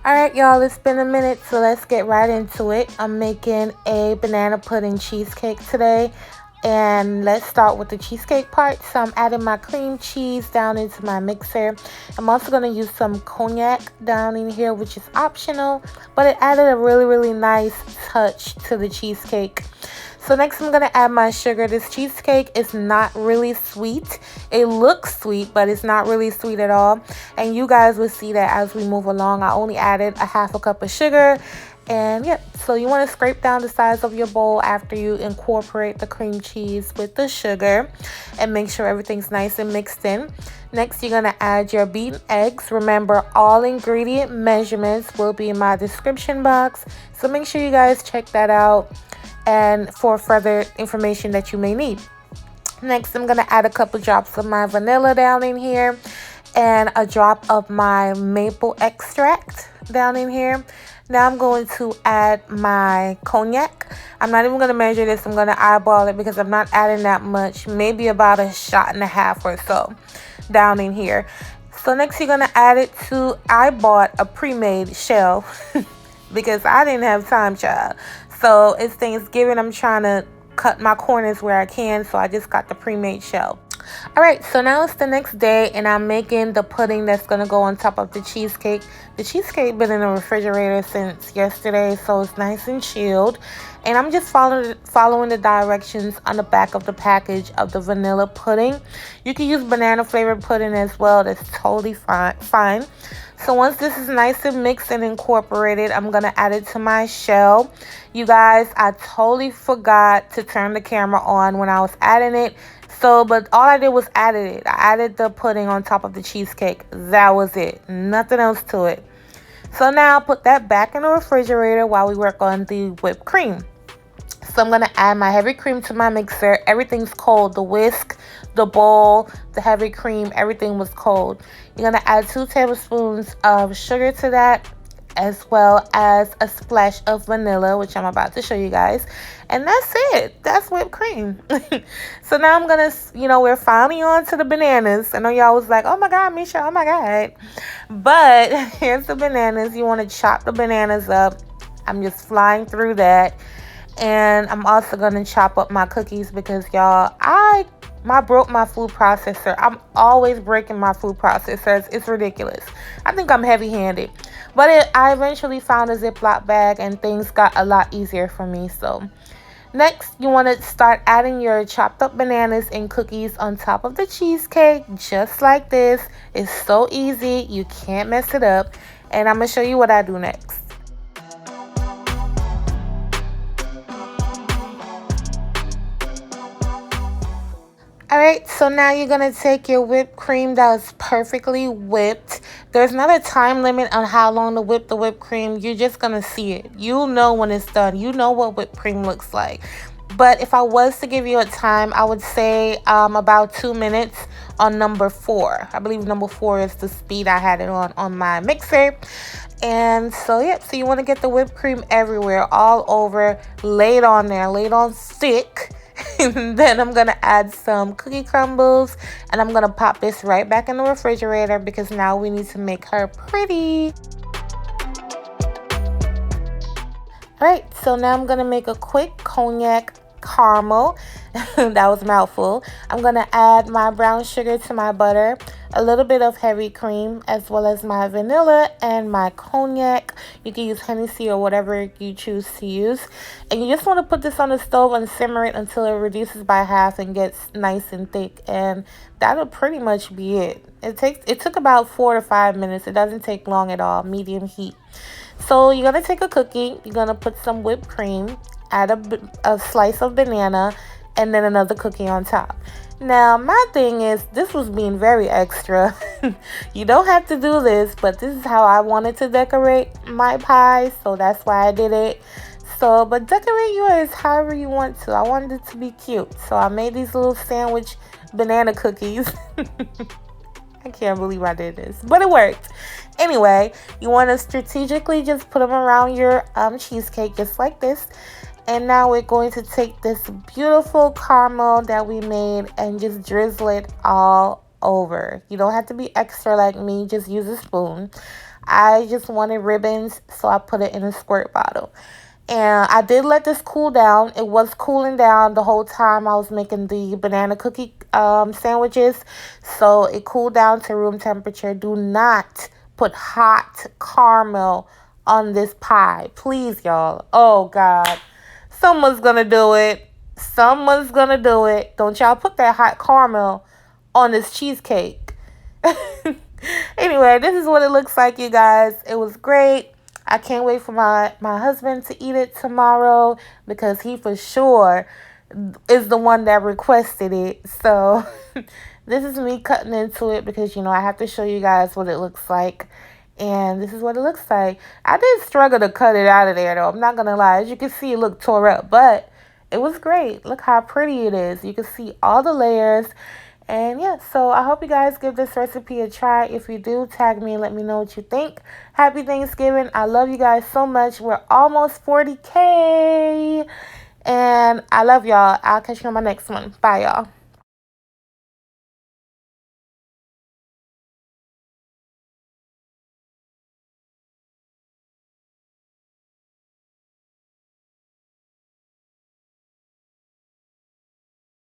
Alright, y'all, it's been a minute, so let's get right into it. I'm making a banana pudding cheesecake today, and let's start with the cheesecake part. So I'm adding my cream cheese down into my mixer. I'm also going to use some cognac down in here, which is optional, but it added a really nice touch to the cheesecake. So next I'm going to add my sugar. This cheesecake is not really sweet. It looks sweet, but it's not really sweet at all. And you guys will see that as we move along. I only added a half a cup of sugar. And yeah, so you want to scrape down the sides of your bowl after you incorporate the cream cheese with the sugar. And make sure everything's nice and mixed in. Next, you're going to add your beaten eggs. Remember, all ingredient measurements will be in my description box. So make sure you guys check that out and for further information that you may need. Next, I'm going to add a couple drops of my vanilla down in here and a drop of my maple extract down in here. Now I'm going to add my cognac. I'm not even going to measure this. I'm going to eyeball it because I'm not adding that much, maybe about a shot and a half or so down in here. So next you're going to add it to, I bought a pre-made shell because I didn't have time, child. So it's Thanksgiving. I'm trying to cut my corners where I can. So I just got the pre-made shell. All right, so now it's the next day and I'm making the pudding that's going to go on top of the cheesecake. The cheesecake been in the refrigerator since yesterday, so it's nice and chilled. And I'm just following the directions on the back of the package of the vanilla pudding. You can use banana flavored pudding as well. That's totally fine. So once this is nice and mixed and incorporated, I'm going to add it to my shell. You guys, I totally forgot to turn the camera on when I was adding it. But all I did was added it. I added the pudding on top of the cheesecake. That was it. Nothing else to it. So now I'll put that back in the refrigerator while we work on the whipped cream. So I'm going to add my heavy cream to my mixer. Everything's cold. The whisk, the bowl, the heavy cream, everything was cold. You're going to add 2 tablespoons of sugar to that, as well as a splash of vanilla, which I'm about to show you guys. And that's it. That's whipped cream. So now I'm going to, we're finally on to the bananas. I know y'all was like, oh my God, Misha, oh my God. But here's the bananas. You want to chop the bananas up. I'm just flying through that. And I'm also going to chop up my cookies because, y'all, I broke my food processor. I'm always breaking my food processors. It's ridiculous. I think I'm heavy-handed. But I eventually found a Ziploc bag and things got a lot easier for me. So next, you want to start adding your chopped up bananas and cookies on top of the cheesecake, just like this. It's so easy. You can't mess it up. And I'm going to show you what I do next. Alright, so now you're going to take your whipped cream that was perfectly whipped. There's not a time limit on how long to whip the whipped cream. You're just going to see it. You'll know when it's done. You know what whipped cream looks like. But if I was to give you a time, I would say about 2 minutes on number 4. I believe number 4 is the speed I had it on my mixer. And so, yeah, so you want to get the whipped cream everywhere, all over, laid on there, laid on thick. And then I'm going to add some cookie crumbles and I'm going to pop this right back in the refrigerator because now we need to make her pretty. Alright, so now I'm going to make a quick cognac caramel. That was a mouthful. I'm going to add my brown sugar to my butter, a little bit of heavy cream, as well as my vanilla and my cognac. You can use Hennessy or whatever you choose to use. And you just want to put this on the stove and simmer it until it reduces by half and gets nice and thick. And that'll pretty much be it. It took about 4 to 5 minutes. It doesn't take long at all, medium heat. So you're going to take a cookie. You're going to put some whipped cream, add a slice of banana, and then another cookie on top. Now, my thing is, this was being very extra. You don't have to do this, but this is how I wanted to decorate my pie, so that's why I did it. So, but decorate yours however you want to. I wanted it to be cute, so I made these little sandwich banana cookies. I can't believe I did this, but it worked. Anyway, you want to strategically just put them around your cheesecake just like this. And now we're going to take this beautiful caramel that we made and just drizzle it all over. You don't have to be extra like me. Just use a spoon. I just wanted ribbons, so I put it in a squirt bottle. And I did let this cool down. It was cooling down the whole time I was making the banana cookie sandwiches. So it cooled down to room temperature. Do not put hot caramel on this pie. Please, y'all. Oh, God. Someone's going to do it. Someone's going to do it. Don't y'all put that hot caramel on this cheesecake. Anyway, this is what it looks like, you guys. It was great. I can't wait for my husband to eat it tomorrow because he for sure is the one that requested it. So this is me cutting into it because, you know, I have to show you guys what it looks like. And this is what it looks like. I did struggle to cut it out of there, though. I'm not going to lie. As you can see, it looked tore up. But it was great. Look how pretty it is. You can see all the layers. And yeah, so I hope you guys give this recipe a try. If you do, tag me and let me know what you think. Happy Thanksgiving. I love you guys so much. We're almost 40K. And I love y'all. I'll catch you on my next one. Bye, y'all.